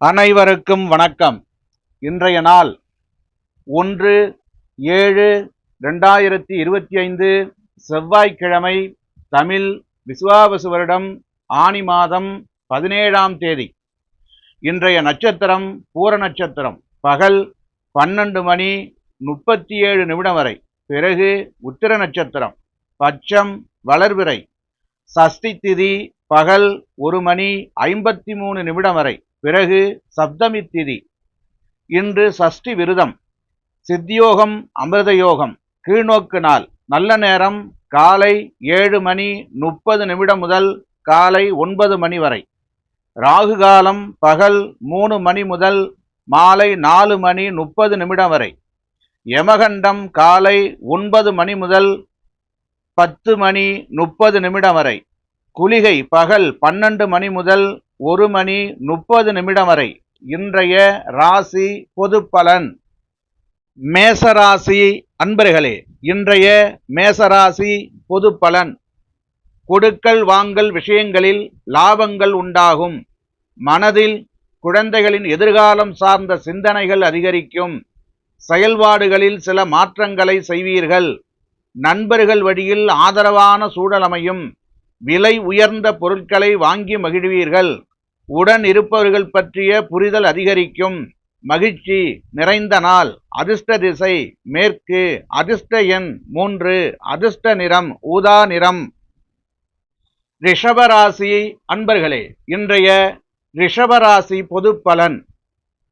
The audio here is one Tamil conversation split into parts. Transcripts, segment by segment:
அனைவருக்கும் வணக்கம். இன்றைய நாள் 1/7/2025 செவ்வாய்க்கிழமை. தமிழ் விசுவாவசு வருடம் ஆனி மாதம் 17ஆம் தேதி. இன்றைய நட்சத்திரம் பூர நட்சத்திரம். பகல் 12 மணி 37 நிமிடம் வரை. பிறகு உத்திர நட்சத்திரம். பட்சம் வளர்பிறை. சஷ்டி திதி பகல் 1 மணி 53 நிமிடம் வரை. பிறகு சப்தமி திதி. இன்று சஷ்டி விரதம். சித்தியோகம் அமிர்த யோகம். கீழ்நோக்கு நாள். நல்ல நேரம் காலை 7 மணி 30 நிமிடம் முதல் காலை 9 மணி வரை. ராகு காலம் பகல் 3 மணி முதல் மாலை 4 மணி 30 நிமிடம் வரை. யமகண்டம் காலை 9 மணி முதல் 10 மணி 30 நிமிடம் வரை. குளிகை பகல் 12 மணி முதல் 1 மணி 30 நிமிடம் வரை. இன்றைய ராசி பொது பலன். மேசராசி அன்பர்களே, இன்றைய மேசராசி பொது பலன். கொடுக்கல் வாங்கல் விஷயங்களில் லாபங்கள் உண்டாகும். மனதில் குழந்தைகளின் எதிர்காலம் சார்ந்த சிந்தனைகள் அதிகரிக்கும். செயல்பாடுகளில் சில மாற்றங்களை செய்வீர்கள். நண்பர்கள் வழியில் ஆதரவான சூழல் அமையும். விலை உயர்ந்த பொருட்களை வாங்கி மகிழ்வீர்கள். உடன் இருப்பவர்கள் பற்றிய புரிதல் அதிகரிக்கும். மகிழ்ச்சி நிறைந்த நாள். அதிர்ஷ்ட திசை மேற்கு. அதிர்ஷ்ட எண் 3. அதிர்ஷ்ட நிறம் ஊதா நிறம். ரிஷபராசி அன்பர்களே, இன்றைய ரிஷபராசி பொது பலன்.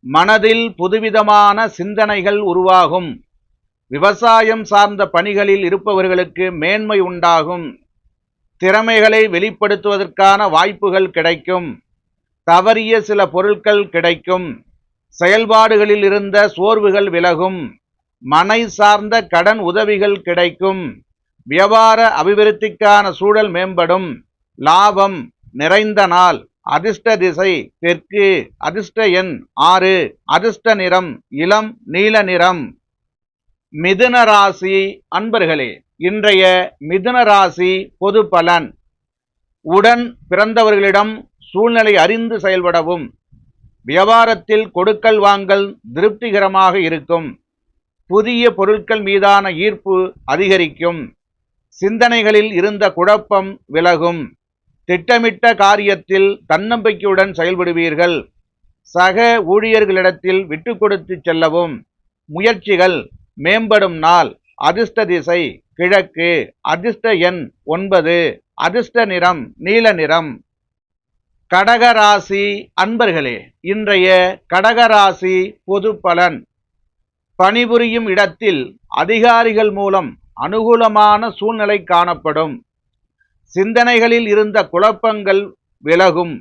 மனதில் புதுவிதமான சிந்தனைகள் உருவாகும். விவசாயம் சார்ந்த பணிகளில் இருப்பவர்களுக்கு மேன்மை உண்டாகும். திறமைகளை வெளிப்படுத்துவதற்கான வாய்ப்புகள் கிடைக்கும். தவறிய சில பொருட்கள் கிடைக்கும். செயல்பாடுகளில் இருந்த சோர்வுகள் விலகும். மனை சார்ந்த கடன் உதவிகள் கிடைக்கும். வியாபார அபிவிருத்திக்கான சூழல் மேம்படும். லாபம் நிறைந்த நாள். அதிர்ஷ்ட திசை தெற்கு. அதிர்ஷ்ட எண் 6. அதிர்ஷ்ட நிறம் இளம் நீல நிறம். மிதுன ராசி அன்பர்களே, இன்றைய மிதுன ராசி பொது பலன். உடன் பிறந்தவர்களிடம் சூழ்நிலை அறிந்து செயல்படவும். வியாபாரத்தில் கொடுக்கல் வாங்கல் திருப்திகரமாக இருக்கும். புதிய பொருட்கள் மீதான ஈர்ப்பு அதிகரிக்கும். சிந்தனைகளில் இருந்த குழப்பம் விலகும். திட்டமிட்ட காரியத்தில் தன்னம்பிக்கையுடன் செயல்படுவீர்கள். சக ஊழியர்களிடத்தில் விட்டு கொடுத்து செல்லவும். முயற்சிகள் மேம்படும் நாள். அதிர்ஷ்ட திசை கிழக்கு. அதிர்ஷ்ட எண் 9. அதிர்ஷ்ட நிறம் நீல நிறம். கடகராசி அன்பர்களே, இன்றைய கடகராசி பொது பலன். பணிபுரியும் இடத்தில் அதிகாரிகள் மூலம் அனுகூலமான சூழ்நிலை காணப்படும். சிந்தனைகளில் இருந்த குழப்பங்கள் விலகும்.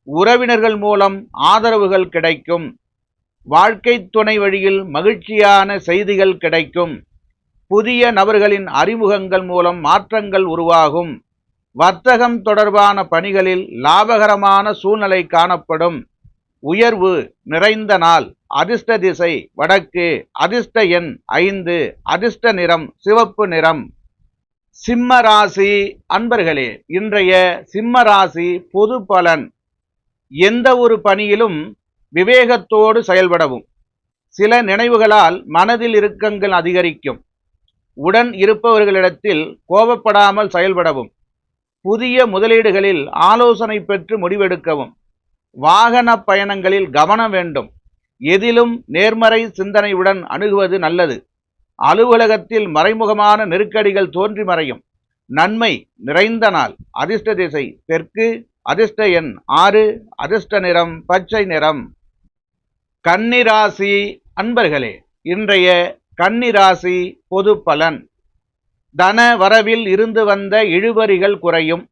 உறவினர்கள் மூலம் ஆதரவுகள் கிடைக்கும். வாழ்க்கை துணை வழியில் மகிழ்ச்சியான செய்திகள் கிடைக்கும். புதிய நபர்களின் அறிமுகங்கள் மூலம் மாற்றங்கள் உருவாகும். வர்த்தகம் தொடர்பான பணிகளில் லாபகரமான சூழ்நிலை காணப்படும். உயர்வு நிறைந்த நாள். அதிர்ஷ்ட திசை வடக்கு. அதிர்ஷ்ட எண் 5. அதிர்ஷ்ட நிறம் சிவப்பு நிறம். சிம்ம ராசி அன்பர்களே, இன்றைய சிம்ம ராசி பொது பலன். எந்த ஒரு பணியிலும் விவேகத்தோடு செயல்படவும். சில நினைவுகளால் மனதில் இறுக்கங்கள் அதிகரிக்கும். உடன் இருப்பவர்களிடத்தில் கோபப்படாமல் செயல்படவும். புதிய முதலீடுகளில் ஆலோசனை பெற்று முடிவெடுக்கவும். வாகன பயணங்களில் கவனம் வேண்டும். எதிலும் நேர்மறை சிந்தனையுடன் அணுகுவது நல்லது. அலுவலகத்தில் மறைமுகமான நெருக்கடிகள் தோன்றி மறையும். நன்மை நிறைந்த நாள். அதிர்ஷ்ட திசை தெற்கு. அதிர்ஷ்ட எண் 6. அதிர்ஷ்ட நிறம் பச்சை நிறம். கன்னிராசி அன்பர்களே, இன்றைய கன்னிராசி பொது பலன். தன வரவில் இருந்து வந்த இழுபறிகள் குறையும்.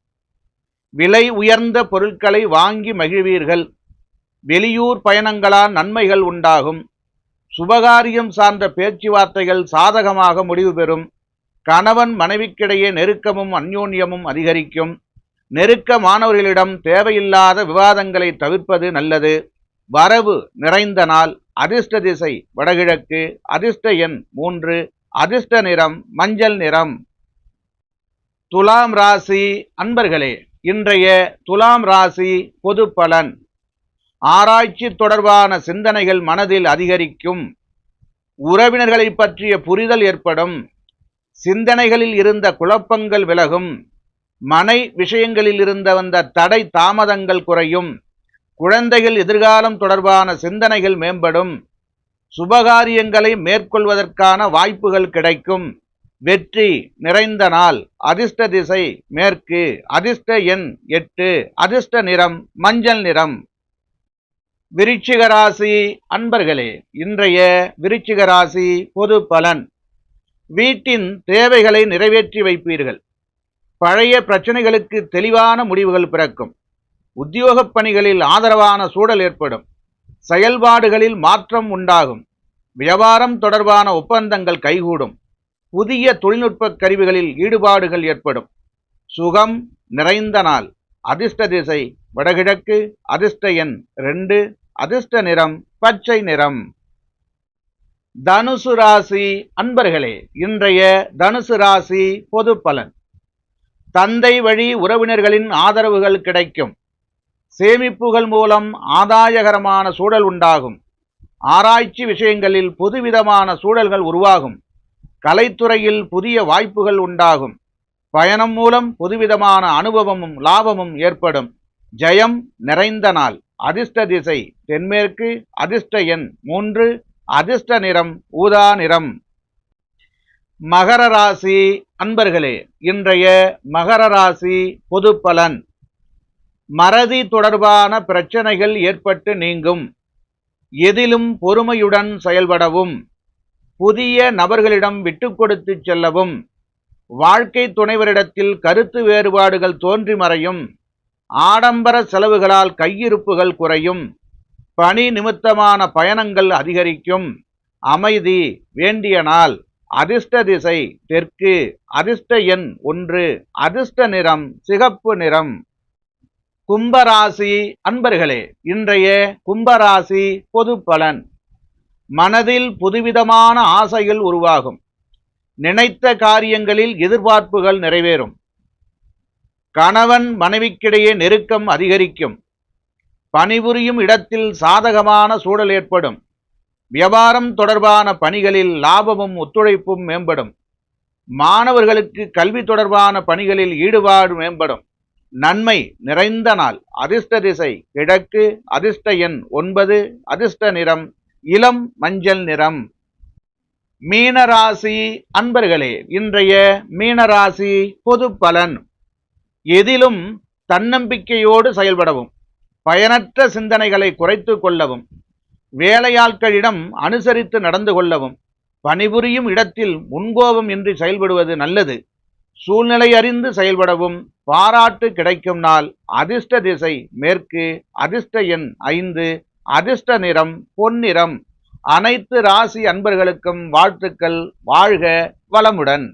விலை உயர்ந்த பொருட்களை வாங்கி மகிழ்வீர்கள். வெளியூர் பயணங்களால் நன்மைகள் உண்டாகும். சுபகாரியம் சார்ந்த பேச்சுவார்த்தைகள் சாதகமாக முடிவு பெறும். கணவன் மனைவிக்கிடையே நெருக்கமும் அந்யோன்யமும் அதிகரிக்கும். நெருக்கமானவர்களிடம் தேவையில்லாத விவாதங்களை தவிர்ப்பது நல்லது. வரவு நிறைந்த நாள். அதிர்ஷ்ட திசை வடகிழக்கு. அதிர்ஷ்ட எண் 3. அதிர்ஷ்ட நிறம் மஞ்சள் நிறம். துலாம் ராசி அன்பர்களே, இன்றைய துலாம் ராசி பொது பலன். ஆராய்ச்சி தொடர்பான சிந்தனைகள் மனதில் அதிகரிக்கும். உறவினர்களை பற்றிய புரிதல் ஏற்படும். சிந்தனைகளில் இருந்த குழப்பங்கள் விலகும். மனை விஷயங்களில் இருந்த வந்த தடை தாமதங்கள் குறையும். குழந்தைகள் எதிர்காலம் தொடர்பான சிந்தனைகள் மேம்படும். சுபகாரியங்களை மேற்கொள்வதற்கான வாய்ப்புகள் கிடைக்கும். வெற்றி நிறைந்த நாள். அதிர்ஷ்ட திசை மேற்கு. அதிர்ஷ்ட எண் 8. அதிர்ஷ்ட நிறம் மஞ்சள் நிறம். விருச்சிக ராசி அன்பர்களே, இன்றைய விருச்சிக ராசி பொது பலன். வீட்டின் தேவைகளை நிறைவேற்றி வைப்பீர்கள். பழைய பிரச்சனைகளுக்கு தெளிவான முடிவுகள் பிறக்கும். உத்தியோகப் பணிகளில் ஆதரவான சூழல் ஏற்படும். செயல்பாடுகளில் மாற்றம் உண்டாகும். வியாபாரம் தொடர்பான ஒப்பந்தங்கள் கைகூடும். புதிய தொழில்நுட்ப கருவிகளில் ஈடுபாடுகள் ஏற்படும். சுகம் நிறைந்த நாள். அதிர்ஷ்ட திசை வடகிழக்கு. அதிர்ஷ்ட எண் 2. அதிர்ஷ்ட நிறம் பச்சை நிறம். தனுசு ராசி அன்பர்களே, இன்றைய தனுசு ராசி பொது பலன். தந்தை வழி உறவினர்களின் ஆதரவுகள் கிடைக்கும். சேமிப்புகள் மூலம் ஆதாயகரமான சூழல் உண்டாகும். ஆராய்ச்சி விஷயங்களில் புதுவிதமான சூழல்கள் உருவாகும். கலைத்துறையில் புதிய வாய்ப்புகள் உண்டாகும். பயணம் மூலம் புதுவிதமான அனுபவமும் லாபமும் ஏற்படும். ஜெயம் நிறைந்த நாள். அதிர்ஷ்ட திசை தென்மேற்கு. அதிர்ஷ்ட எண் 3. அதிர்ஷ்ட நிறம் ஊதா நிறம். மகர ராசி அன்பர்களே, இன்றைய மகர ராசி பொது பலன். மறதி தொடர்பான பிரச்சனைகள் ஏற்பட்டு நீங்கும். எதிலும் பொறுமையுடன் செயல்படவும். புதிய நபர்களிடம் விட்டு கொடுத்து செல்லவும். வாழ்க்கை துணைவரிடத்தில் கருத்து வேறுபாடுகள் தோன்றி மறையும். ஆடம்பர செலவுகளால் கையிருப்புகள் குறையும். பணி நிமித்தமான பயணங்கள் அதிகரிக்கும். அமைதி வேண்டிய நாள். அதிர்ஷ்ட திசை தெற்கு. அதிர்ஷ்ட எண் 1. அதிர்ஷ்ட நிறம் சிகப்பு நிறம். கும்பராசி அன்பர்களே, இன்றைய கும்பராசி பொது பலன். மனதில் புதுவிதமான ஆசைகள் உருவாகும். நினைத்த காரியங்களில் எதிர்பார்ப்புகள் நிறைவேறும். கணவன் மனைவிக்கிடையே நெருக்கம் அதிகரிக்கும். பணிபுரியும் இடத்தில் சாதகமான சூழல் ஏற்படும். வியாபாரம் தொடர்பான பணிகளில் லாபமும் ஒத்துழைப்பும் மேம்படும். மாணவர்களுக்கு கல்வி தொடர்பான பணிகளில் ஈடுபாடு மேம்படும். நன்மை நிறைந்த நாள். அதிர்ஷ்ட திசை கிழக்கு. அதிர்ஷ்ட எண் 9. அதிர்ஷ்ட நிறம் இளம் மஞ்சள் நிறம். மீனராசி அன்பர்களே, இன்றைய மீனராசி பொது பலன். எதிலும் தன்னம்பிக்கையோடு செயல்படவும். பயனற்ற சிந்தனைகளை குறைத்து கொள்ளவும். வேலையாட்களிடம் அனுசரித்து நடந்து கொள்ளவும். பணிபுரியும் இடத்தில் முன்கோபம் இன்றி செயல்படுவது நல்லது. சூழ்நிலை அறிந்து செயல்படவும். பாராட்டு கிடைக்கும் நாள். அதிர்ஷ்ட திசை மேற்கு. அதிர்ஷ்ட எண் 5. அதிர்ஷ்ட நிறம் பொன்னிறம். அனைத்து ராசி அன்பர்களுக்கும் வாழ்த்துக்கள். வாழ்க வளமுடன்.